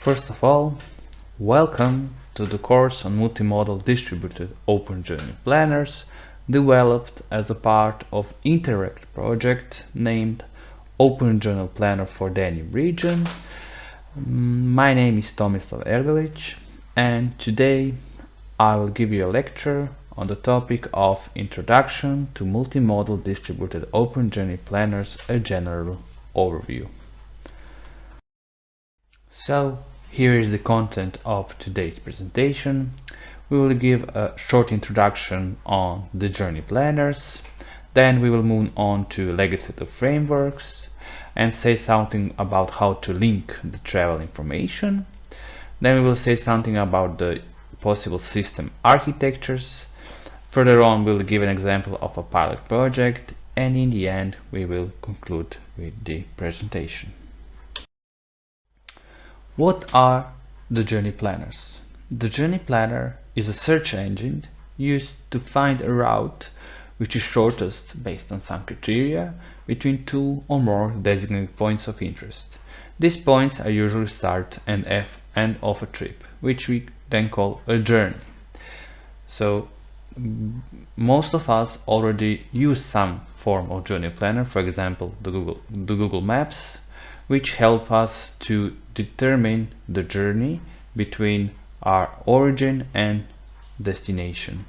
First of all, welcome to the course on multimodal distributed open journey planners developed as a part of Interact project named Open Journal Planner for Danube region. My name is Tomislav Ervelic, and today I will give you a lecture on the topic of Introduction to Multimodal Distributed Open Journey Planners, a general overview. So, here is the content of today's presentation. We will give a short introduction on the journey planners, then we will move on to legislative frameworks and say something about how to link the travel information. Then we will say something about the possible system architectures. Further on, we'll give an example of a pilot project, and in the end, we will conclude with the presentation. What are the journey planners? The journey planner is a search engine used to find a route which is shortest based on some criteria between two or more designated points of interest. These points are usually start and end of a trip, which we then call a journey. So most of us already use some form of journey planner, for example the Google Maps, which help us to determine the journey between our origin and destination.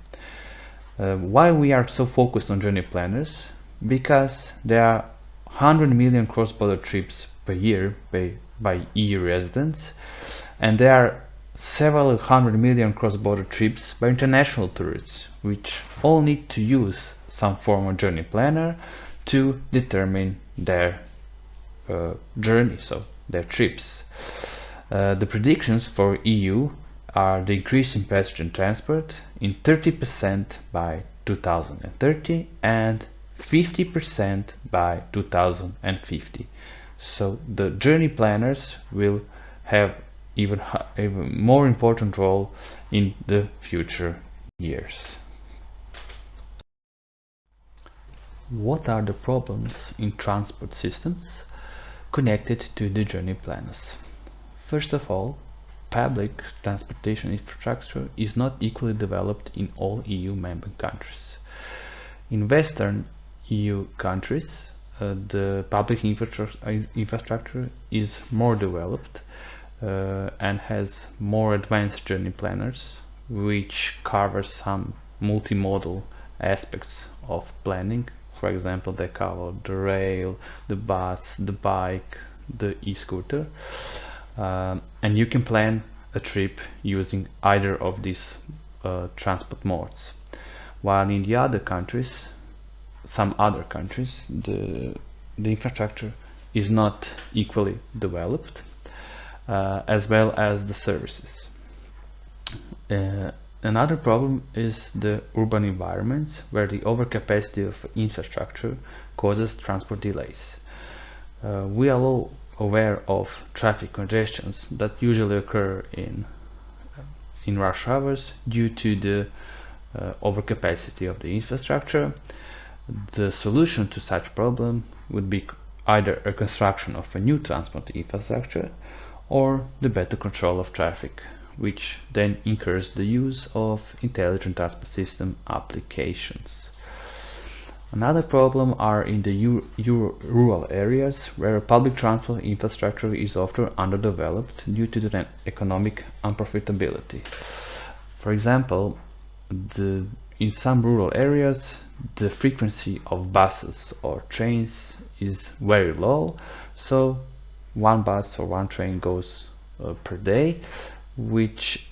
Why we are so focused on journey planners? Because there are 100 million cross-border trips per year by EU residents, and there are several 100 million cross-border trips by international tourists, which all need to use some form of journey planner to determine their journey, so their trips. The predictions for EU are the increase in passenger transport in 30% by 2030 and 50% by 2050. So the journey planners will have even more important role in the future years. What are the problems in transport systems connected to the journey planners? First of all, public transportation infrastructure is not equally developed in all EU member countries. In Western EU countries, the public infrastructure is more developed and has more advanced journey planners, which cover some multimodal aspects of planning. For example, they cover the rail, the bus, the bike, the e-scooter, and you can plan a trip using either of these transport modes. While in the other countries, some other countries, the infrastructure is not equally developed, as well as the services. Another problem is the urban environments, where the overcapacity of infrastructure causes transport delays. We are all aware of traffic congestions that usually occur in rush hours due to the overcapacity of the infrastructure. The solution to such problem would be either a construction of a new transport infrastructure or the better control of traffic, which then encourages the use of intelligent transport system applications. Another problem are in the rural areas, where public transport infrastructure is often underdeveloped due to the economic unprofitability. For example, in some rural areas, the frequency of buses or trains is very low, so one bus or one train goes per day, which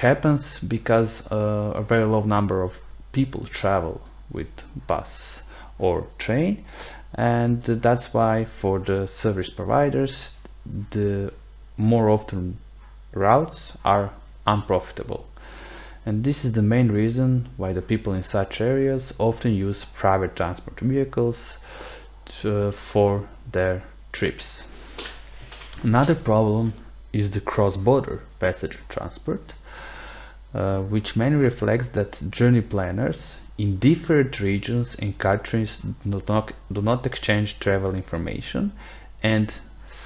happens because a very low number of people travel with bus or train, and that's why for the service providers the more often routes are unprofitable, and this is the main reason why the people in such areas often use private transport vehicles for their trips. Another problem is the cross-border passenger transport, which mainly reflects that journey planners in different regions and countries do not exchange travel information, and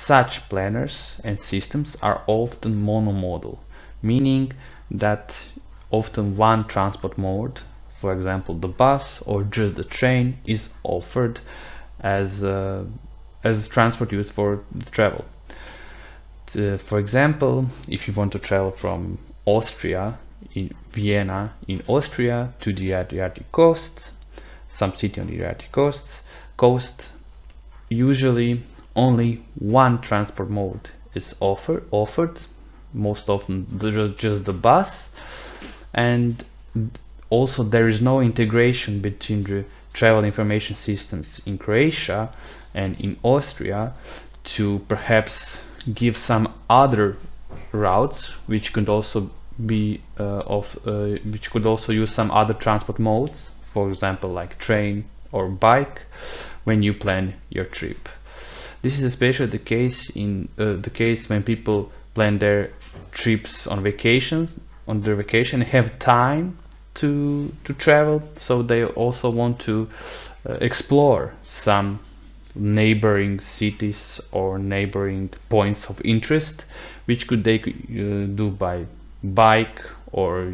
such planners and systems are often monomodal, meaning that often one transport mode, for example the bus or just the train, is offered as transport used for travel. For example, if you want to travel from Austria, in Vienna in Austria, to the Adriatic coast, some city on the Adriatic coast, usually only one transport mode is offered, most often just the bus, and also there is no integration between the travel information systems in Croatia and in Austria to perhaps give some other routes which could also be which could also use some other transport modes, for example like train or bike, when you plan your trip. This is especially the case when people plan their trips on their vacation, have time to travel, so they also want to explore some neighboring cities or neighboring points of interest, which they could do by bike or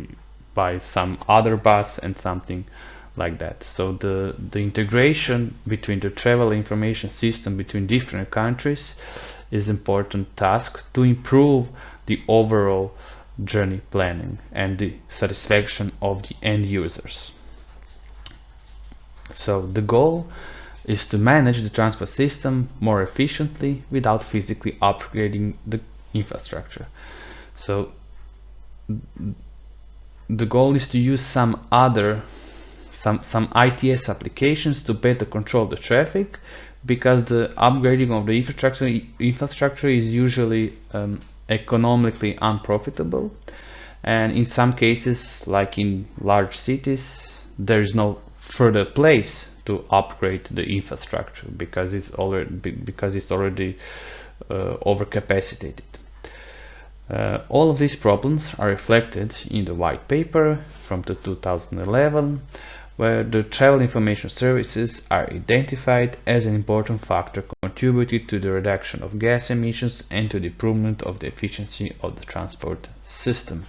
by some other bus and something like that. So the integration between the travel information system between different countries is important task to improve the overall journey planning and the satisfaction of the end users. So the goal is to manage the transport system more efficiently without physically upgrading the infrastructure. So the goal is to use some ITS applications to better control the traffic, because the upgrading of the infrastructure is usually economically unprofitable, and in some cases, like in large cities, there is no further place to upgrade the infrastructure because it's already overcapacitated. All of these problems are reflected in the white paper from 2011, where the travel information services are identified as an important factor contributing to the reduction of gas emissions and to the improvement of the efficiency of the transport system.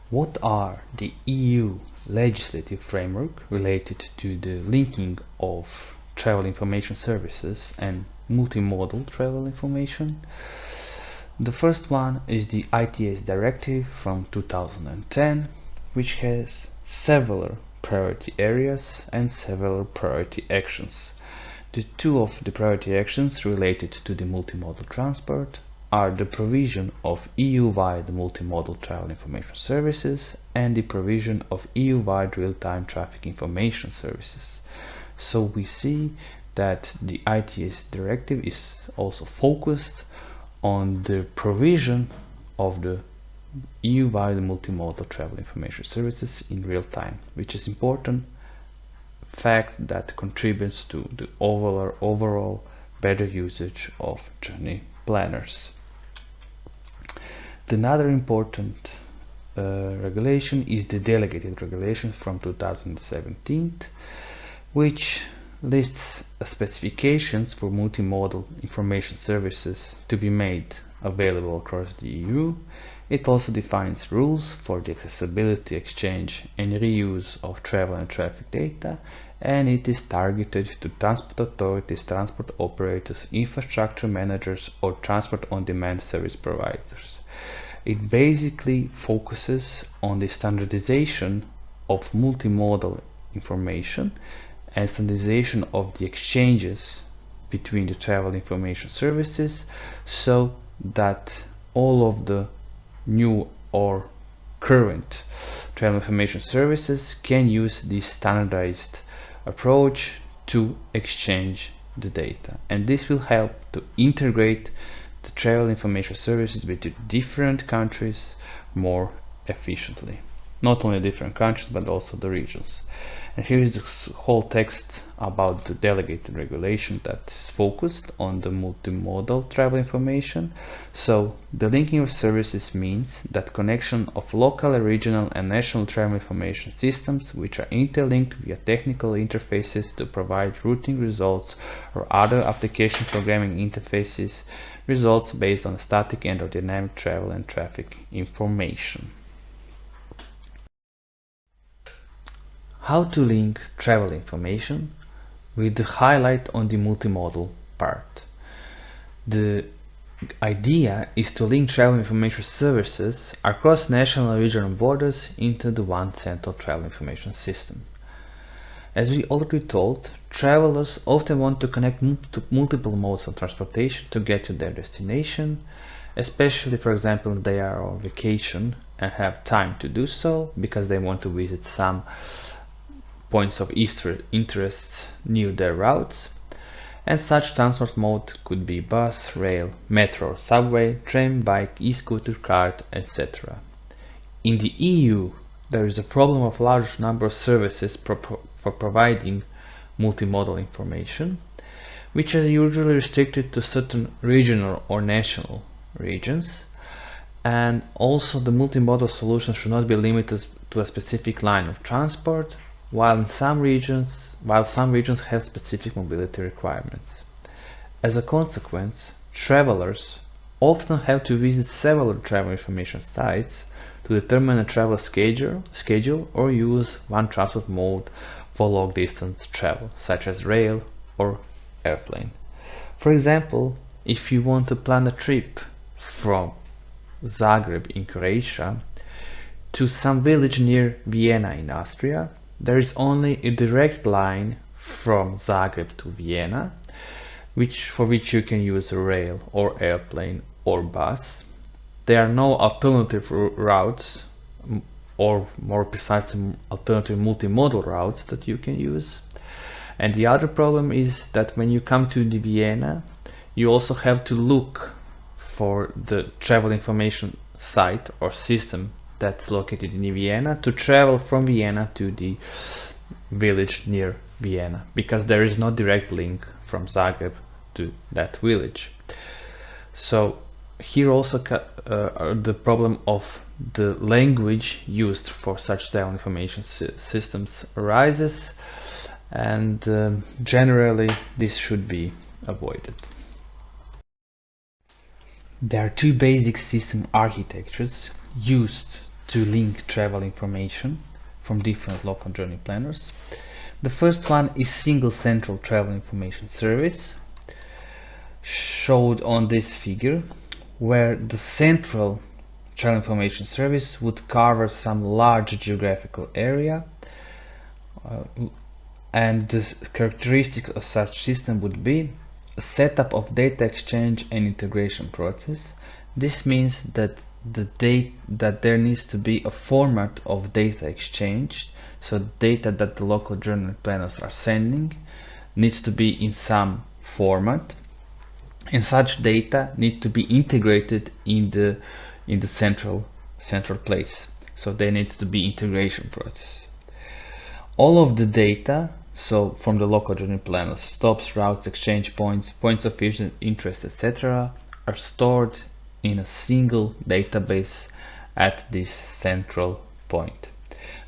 What are the EU legislative framework related to the linking of travel information services and multimodal travel information? The first one is the ITS directive from 2010, which has several priority areas and several priority actions. The two of the priority actions related to the multimodal transport are the provision of EU-wide multimodal travel information services and the provision of EU-wide real-time traffic information services. So we see that the ITS directive is also focused on the provision of the EU-wide multimodal travel information services in real time, which is important fact that contributes to the overall better usage of journey planners. Another important regulation is the delegated regulation from 2017, which lists specifications for multimodal information services to be made available across the EU. It also defines rules for the accessibility, exchange and reuse of travel and traffic data, and it is targeted to transport authorities, transport operators, infrastructure managers or transport on-demand service providers. It basically focuses on the standardization of multimodal information and standardization of the exchanges between the travel information services, so that all of the new or current travel information services can use this standardized approach to exchange the data, and this will help to integrate the travel information services between different countries more efficiently. Not only different countries but also the regions. And here is the whole text about the delegated regulation that is focused on the multimodal travel information. So the linking of services means that connection of local, regional and national travel information systems which are interlinked via technical interfaces to provide routing results or other application programming interfaces results based on static and or dynamic travel and traffic information. How to link travel information with the highlight on the multimodal part. The idea is to link travel information services across national and regional borders into the one central travel information system. As we already told, travelers often want to connect multiple modes of transportation to get to their destination, especially, for example, if they are on vacation and have time to do so because they want to visit some points of interest near their routes, and such transport mode could be bus, rail, metro, subway, train, bike, e-scooter, cart, etc. In the EU, there is a problem of large number of services for providing multimodal information, which is usually restricted to certain regional or national regions, and also the multimodal solution should not be limited to a specific line of transport, while some regions have specific mobility requirements. As a consequence, travelers often have to visit several travel information sites to determine a travel schedule or use one transport mode for long distance travel, such as rail or airplane. For example, if you want to plan a trip from Zagreb in Croatia to some village near Vienna in Austria, there is only a direct line from Zagreb to Vienna, for which you can use a rail or airplane or bus. There are no alternative routes, or more precisely alternative multimodal routes that you can use. And the other problem is that when you come to the Vienna, you also have to look for the travel information site or system that's located in Vienna to travel from Vienna to the village near Vienna, because there is no direct link from Zagreb to that village. So here also the problem of the language used for such travel information systems arises, and generally this should be avoided. There are two basic system architectures used to link travel information from different local journey planners. The first one is single central travel information service, showed on this figure, where the central travel information service would cover some large geographical area, and the characteristics of such system would be a setup of data exchange and integration process. This means that there needs to be a format of data exchanged, so data that the local journey planners are sending needs to be in some format, and such data need to be integrated in the central place. So there needs to be integration process. All of the data, so from the local journey planners, stops, routes, exchange points, points of interest, etc., are stored in a single database at this central point.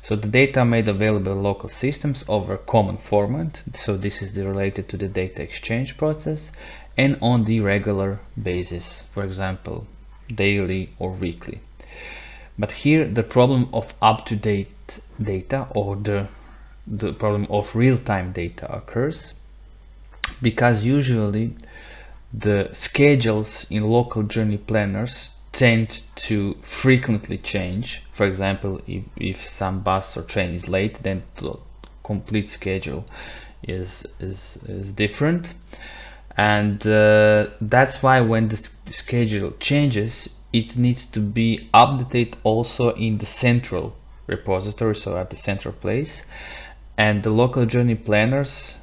So the data made available in local systems over a common format, so this is related to the data exchange process, and on the regular basis, for example, daily or weekly. But here the problem of up-to-date data, or the problem of real-time data occurs, because usually the schedules in local journey planners tend to frequently change. For example, if some bus or train is late, then the complete schedule is different, and that's why when the schedule changes, it needs to be updated also in the central repository, so at the central place. And the local journey planners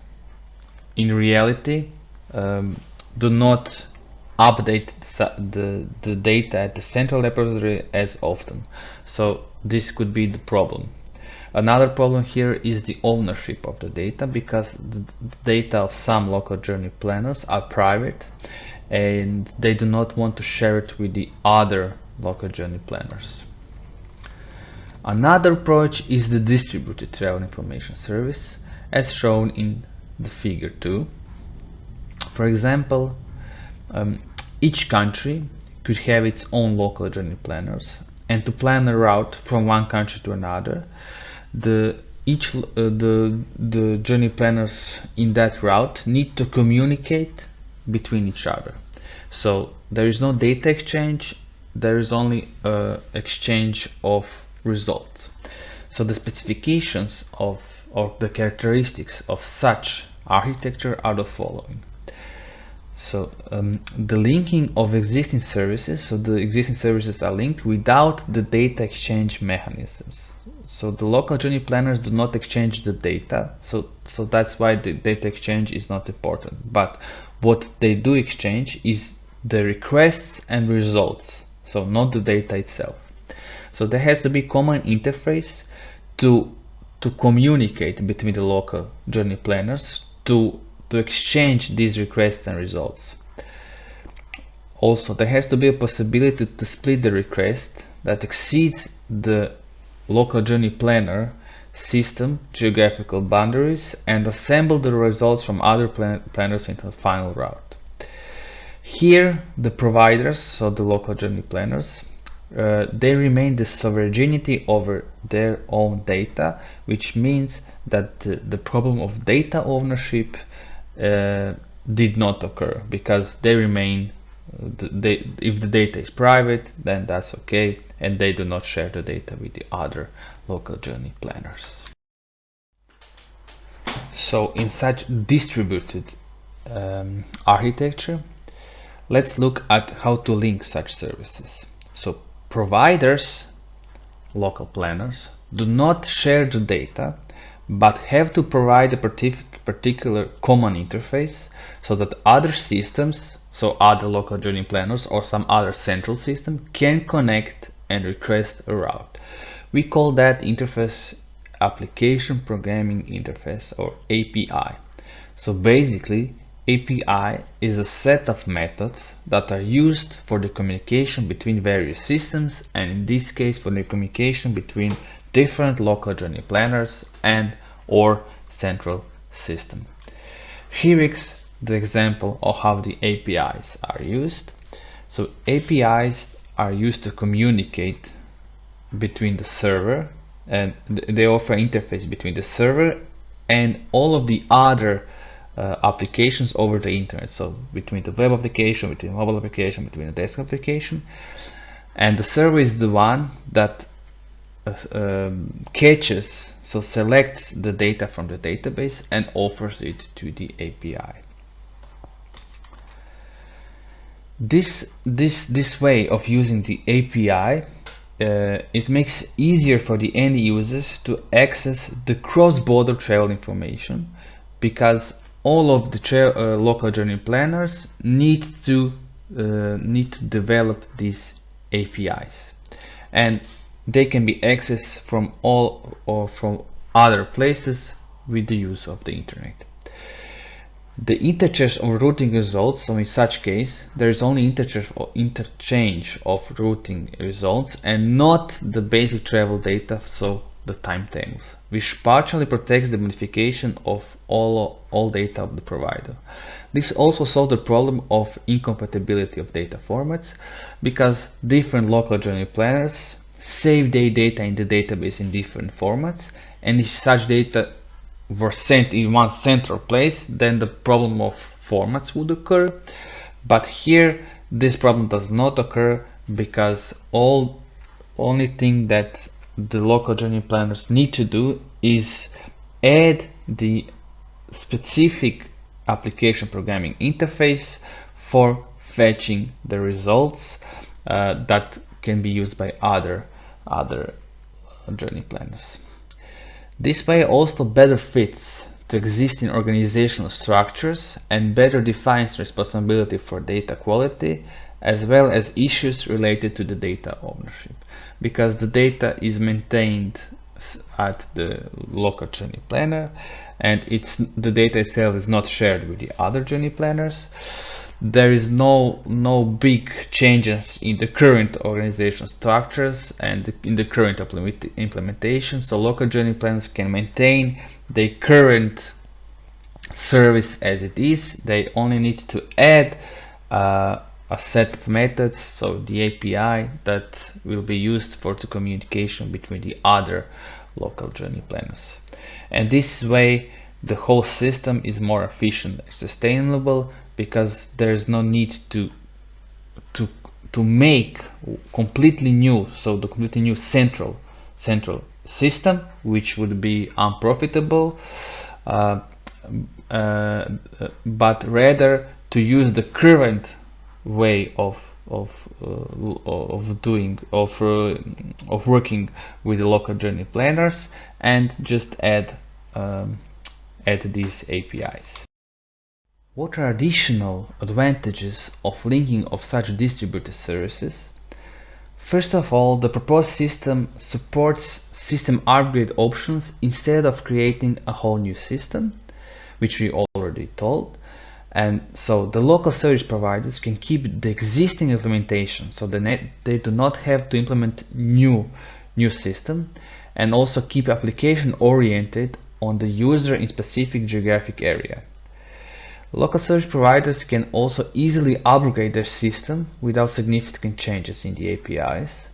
in reality do not update the data at the central repository as often, so this could be the problem. Another problem here is the ownership of the data, because the data of some local journey planners are private and they do not want to share it with the other local journey planners. Another approach is the distributed travel information service, as shown in the figure 2. For example, each country could have its own local journey planners, and to plan a route from one country to another, the journey planners in that route need to communicate between each other. So there is no data exchange, there is only exchange of results. So the specifications or the characteristics of such architecture are the following. So the linking of existing services, so the existing services are linked without the data exchange mechanisms. So the local journey planners do not exchange the data, so that's why the data exchange is not important. But what they do exchange is the requests and results, so not the data itself. So there has to be common interface to communicate between the local journey planners to exchange these requests and results. Also, there has to be a possibility to split the request that exceeds the local journey planner system geographical boundaries and assemble the results from other planners into a final route. Here, the providers, so the local journey planners, they remain the sovereignty over their own data, which means that the problem of data ownership did not occur, because they remain, if the data is private, then that's okay, and they do not share the data with the other local journey planners. So in such distributed architecture, let's look at how to link such services. So providers, local planners, do not share the data, but have to provide a particular common interface so that other systems, so other local journey planners or some other central system, can connect and request a route. We call that interface Application Programming Interface, or API. So basically, API is a set of methods that are used for the communication between various systems, and in this case for the communication between different local journey planners and or central system. Here is the example of how the APIs are used. So APIs are used to communicate between the server, and they offer interface between the server and all of the other applications over the internet. So between the web application, between the mobile application, between the desktop application, and the server is the one that catches, so selects the data from the database and offers it to the API. This way of using the API, it makes easier for the end users to access the cross-border travel information, because all of the local journey planners need to develop these APIs, and they can be accessed from all or from other places with the use of the internet. The interchange of routing results, so in such case there is only interchange of routing results and not the basic travel data, so the timetables, which partially protects the modification of all data of the provider. This also solves the problem of incompatibility of data formats, because different local journey planners save their data in the database in different formats, and if such data were sent in one central place, then the problem of formats would occur. But here this problem does not occur, because only thing that the local journey planners need to do is add the specific application programming interface for fetching the results that can be used by other journey planners. This way also better fits to existing organizational structures and better defines responsibility for data quality, as well as issues related to the data ownership, because the data is maintained at the local journey planner, and the data itself is not shared with the other journey planners. There is no big changes in the current organization structures and in the current implementation, so local journey planners can maintain the current service as it is. They only need to add a set of methods, so the API that will be used for the communication between the other local journey planners. And this way the whole system is more efficient and sustainable, because there is no need to make completely new, so the completely new central system, which would be unprofitable, but rather to use the current way of working with the local journey planners, and just add these APIs. What are additional advantages of linking of such distributed services? First of all, the proposed system supports system upgrade options instead of creating a whole new system, which we already told. And so the local service providers can keep the existing implementation, so they do not have to implement new system, and also keep application oriented on the user in specific geographic area. Local service providers can also easily upgrade their system without significant changes in the APIs,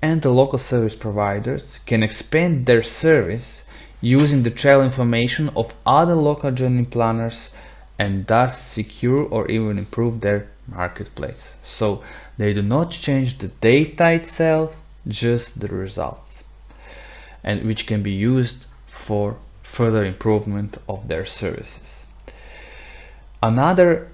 and the local service providers can expand their service using the travel information of other local journey planners, and thus secure or even improve their marketplace. So they do not change the data itself, just the results, and which can be used for further improvement of their services. Another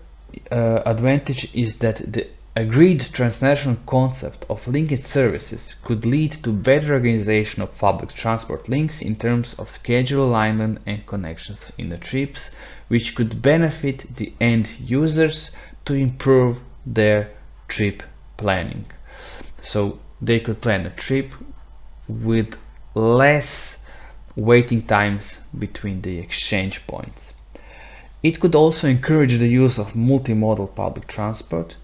advantage is that the agreed transnational concept of linked services could lead to better organization of public transport links in terms of schedule alignment and connections in the trips, which could benefit the end users to improve their trip planning. So they could plan a trip with less waiting times between the exchange points. It could also encourage the use of multimodal public transport,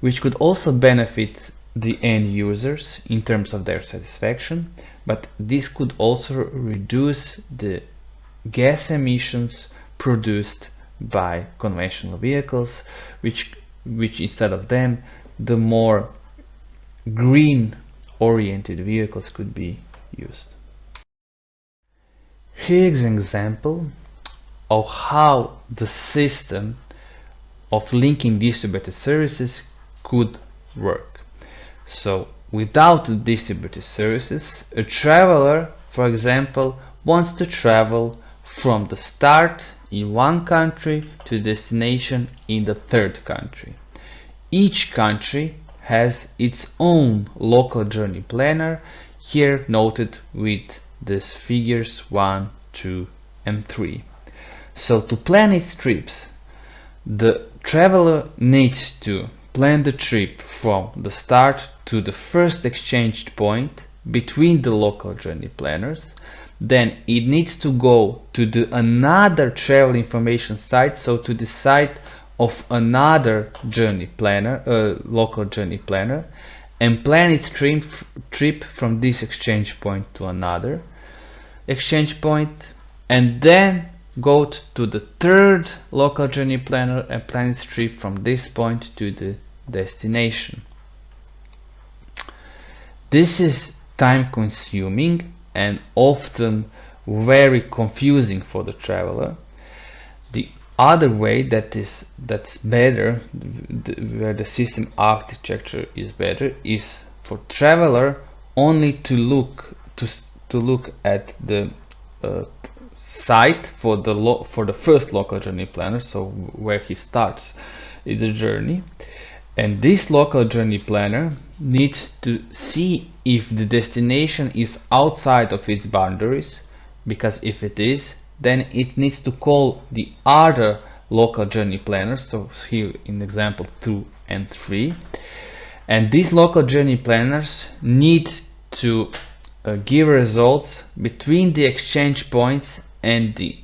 which could also benefit the end users in terms of their satisfaction, but this could also reduce the gas emissions produced by conventional vehicles, which instead of them, the more green oriented vehicles could be used. Here is an example of how the system of linking distributed services could work. So without the distributed services, a traveler, for example, wants to travel from the start in one country to destination in the third country. Each country has its own local journey planner, here noted with these figures 1, 2 and 3. So to plan its trips, the traveler needs to plan the trip from the start to the first exchange point between the local journey planners. Then it needs to go to another travel information site, so to the site of another journey planner, local journey planner, and plan its trip from this exchange point to another exchange point, and then go to the third local journey planner and plan its trip from this point to the destination. This is time consuming and often very confusing for the traveler. The other way that's better, where the system architecture is better, is for traveler only to look at the site for the first local journey planner, so where he starts the journey, and this local journey planner needs to see if the destination is outside of its boundaries, because if it is, then it needs to call the other local journey planners, so here in example 2 and 3, and these local journey planners need to give results between the exchange points and the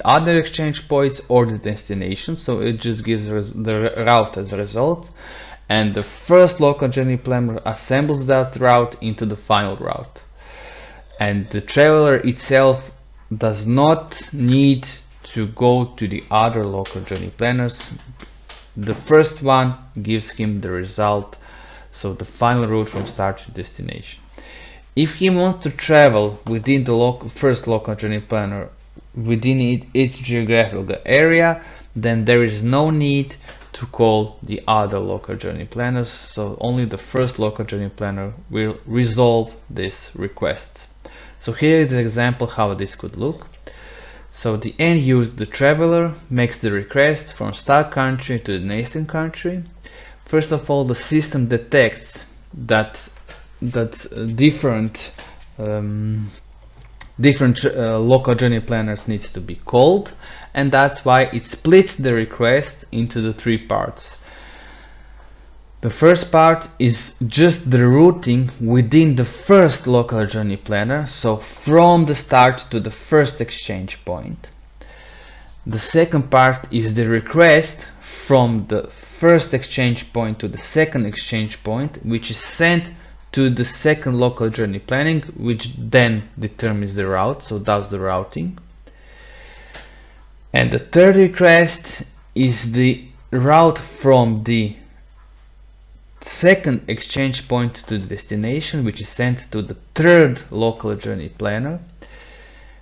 other exchange points or the destination. So it just gives the route as a result, and the first local journey planner assembles that route into the final route, and the traveler itself does not need to go to the other local journey planners. The first one gives him the result, so the final route from start to destination. If he wants to travel within the first local journey planner within its geographical area, then there is no need to call the other local journey planners, so only the first local journey planner will resolve this request. So here is the example how this could look. So the end user, the traveler, makes the request from start country to the nascent country. First of all, the system detects that different local journey planners needs to be called, and that's why it splits the request into the three parts. The first part is just the routing within the first local journey planner, so from the start to the first exchange point. The second part is the request from the first exchange point to the second exchange point, which is sent to the second local journey planning, which then determines the route, so does the routing. And the third request is the route from the second exchange point to the destination, which is sent to the third local journey planner,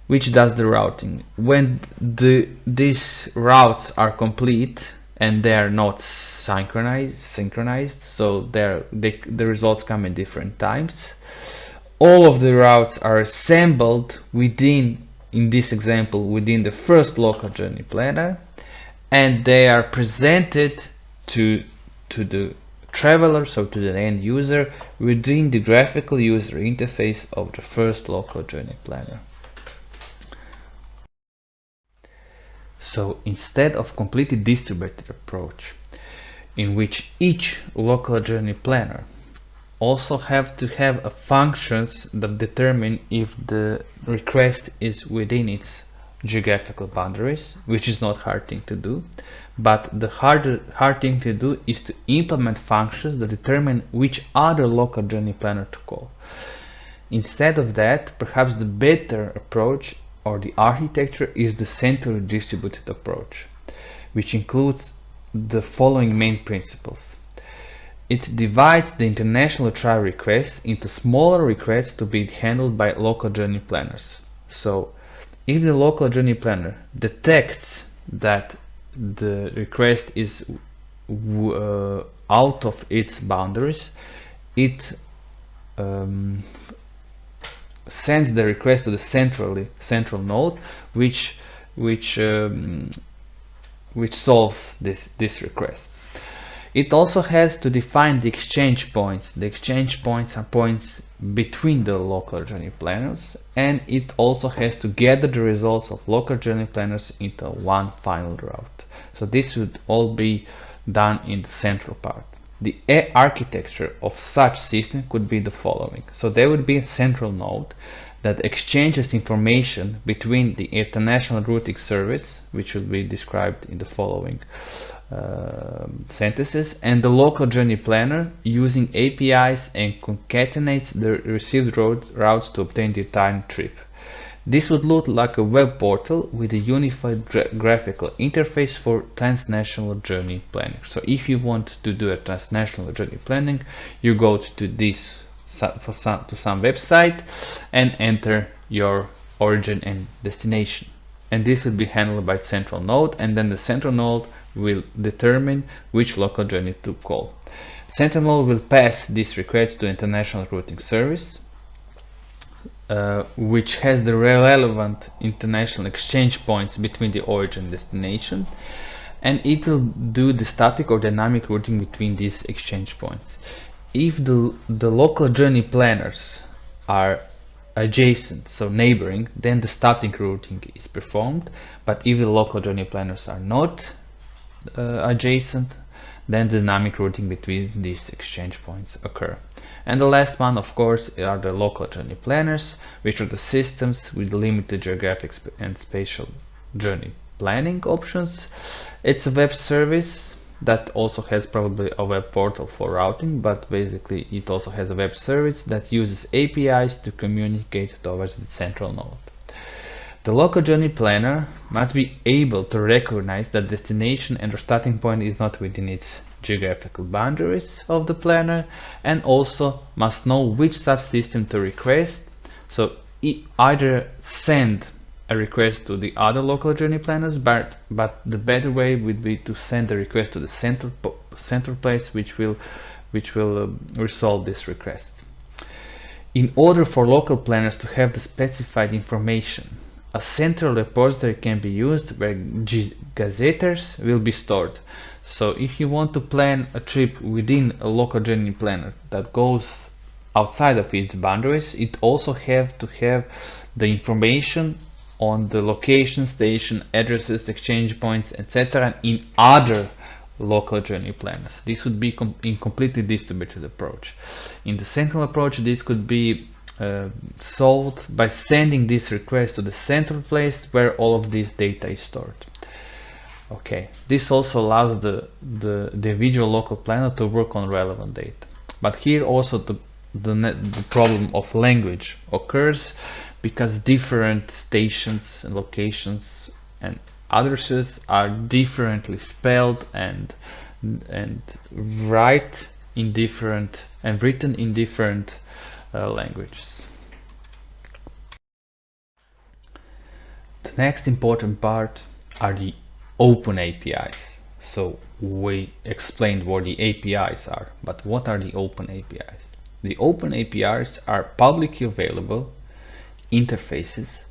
which does the routing. When these routes are complete and they are not synchronized, so the results come in different times, all of the routes are assembled within, in this example, within the first local journey planner, and they are presented to the traveler, so to the end user, within the graphical user interface of the first local journey planner. So instead of completely distributed approach, in which each local journey planner also have to have functions that determine if the request is within its geographical boundaries, which is not hard thing to do, but the hard thing to do is to implement functions that determine which other local journey planner to call. Instead of that, perhaps the better approach or the architecture is the centrally distributed approach, which includes the following main principles. It divides the international travel requests into smaller requests to be handled by local journey planners. So if the local journey planner detects that the request is out of its boundaries, it sends the request to the central node, which solves this request. It also has to define the exchange points. The exchange points are points between the local journey planners, and it also has to gather the results of local journey planners into one final route. So this would all be done in the central part. The architecture of such system could be the following. So there would be a central node that exchanges information between the international routing service, which will be described in the following sentences, and the local journey planner using APIs, and concatenates the received routes to obtain the entire trip. This would look like a web portal with a unified graphical interface for transnational journey planning. So if you want to do a transnational journey planning, you go to some website and enter your origin and destination, and this will be handled by central node, and then the central node will determine which local journey to call. Central node will pass this request to international routing service, which has the relevant international exchange points between the origin and destination, and it will do the static or dynamic routing between these exchange points. If the local journey planners are adjacent, so neighboring, then the static routing is performed. But if the local journey planners are not adjacent, then the dynamic routing between these exchange points occur. And the last one, of course, are the local journey planners, which are the systems with limited geographic and spatial journey planning options. It's a web service that also has probably a web portal for routing, but basically it also has a web service that uses APIs to communicate towards the central node. The local journey planner must be able to recognize that destination and the starting point is not within its geographical boundaries of the planner, and also must know which subsystem to request. So either send a request to the other local journey planners, but the better way would be to send a request to the central place, which will resolve this request. In order for local planners to have the specified information, a central repository can be used where gazetters will be stored. So if you want to plan a trip within a local journey planner that goes outside of its boundaries, it also have to have the information on the location, station, addresses, exchange points, etc. in other local journey planners. This would be in completely distributed approach. In the central approach, this could be solved by sending this request to the central place where all of this data is stored. Okay, this also allows the individual local planner to work on relevant data. But here also the problem of language occurs, because different stations and locations and addresses are differently spelled and written in different languages. The next important part are the open APIs. So we explained what the APIs are, but what are the open APIs? The open APIs are publicly available interfaces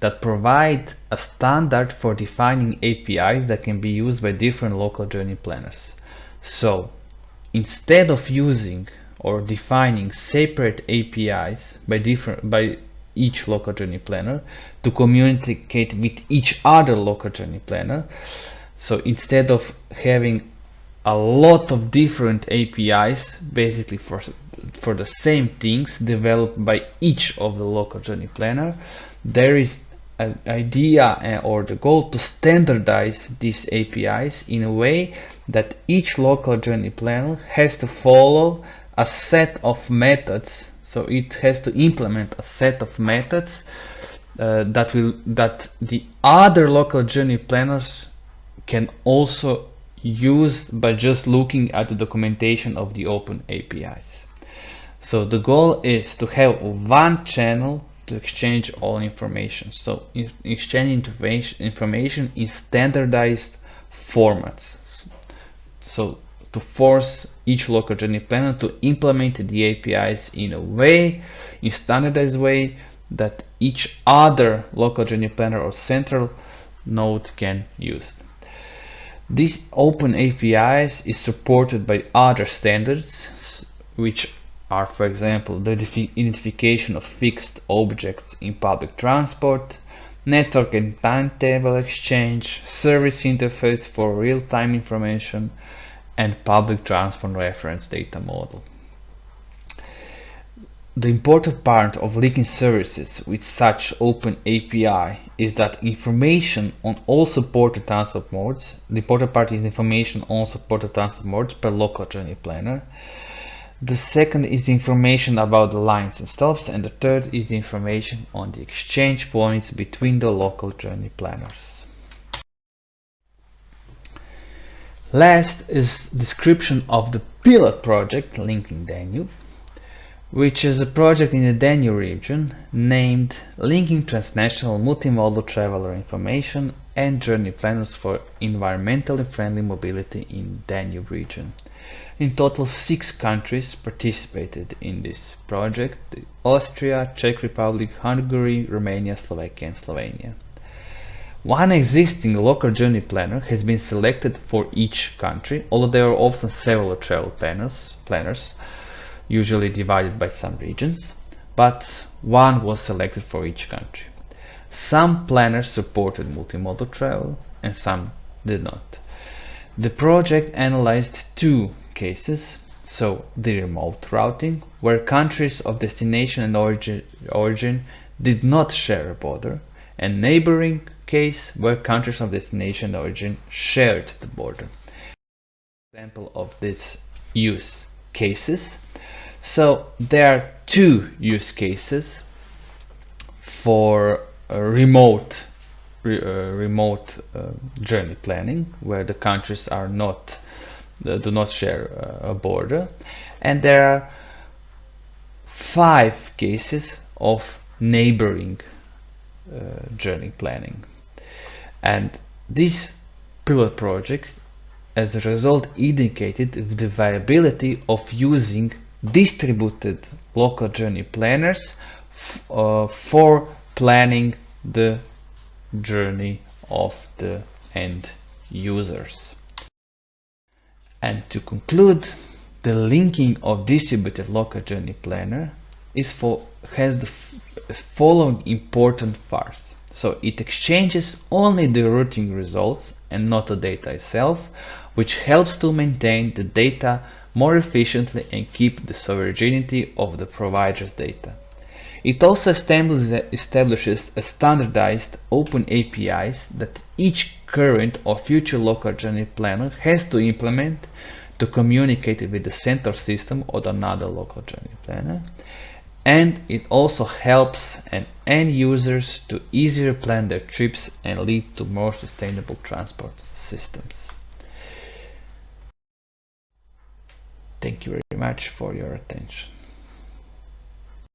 that provide a standard for defining APIs that can be used by different local journey planners. So instead of using or defining separate APIs by each local journey planner to communicate with each other local journey planner, so instead of having a lot of different APIs basically for the same things developed by each of the local journey planner, there is an idea or the goal to standardize these APIs in a way that each local journey planner has to follow a set of methods. So it has to implement a set of methods that the other local journey planners can also use by just looking at the documentation of the open APIs. So the goal is to have one channel to exchange all information. So exchange information in standardized formats. So to force each local journey planner to implement the APIs in standardized way that each other local journey planner or central node can use. This open APIs is supported by other standards, which are, for example, the identification of fixed objects in public transport, network and timetable exchange, service interface for real-time information, and public transport reference data model. The important part of linking services with such open API is that information on all supported transport modes, the important part is information on supported transport modes per local journey planner. The second is information about the lines and stops, and the third is information on the exchange points between the local journey planners. Last is description of the pilot project Linking Danube, which is a project in the Danube region named Linking Transnational Multimodal Traveler Information and Journey Planners for Environmentally Friendly Mobility in Danube region. In total, 6 countries participated in this project: Austria, Czech Republic, Hungary, Romania, Slovakia and Slovenia. One existing local journey planner has been selected for each country, although there are often several travel planners, usually divided by some regions, but one was selected for each country. Some planners supported multimodal travel and some did not. The project analyzed 2 cases: So the remote routing, where countries of destination and origin did not share a border, and neighboring case, where countries of destination and origin shared the border. Example of this use cases. So there are two use cases for remote journey planning, where the countries are not do not share a border, and there are 5 cases of neighboring journey planning. And these pilot projects as a result indicated the viability of using distributed local journey planners for planning the journey of the end users. And to conclude, the linking of distributed local journey planner has the following important parts. So it exchanges only the routing results and not the data itself, which helps to maintain the data more efficiently and keep the sovereignty of the provider's data. It also establishes a standardized open APIs that each current or future local journey planner has to implement to communicate with the central system or another local journey planner. And it also helps end users to easier plan their trips and lead to more sustainable transport systems. Thank you very much for your attention.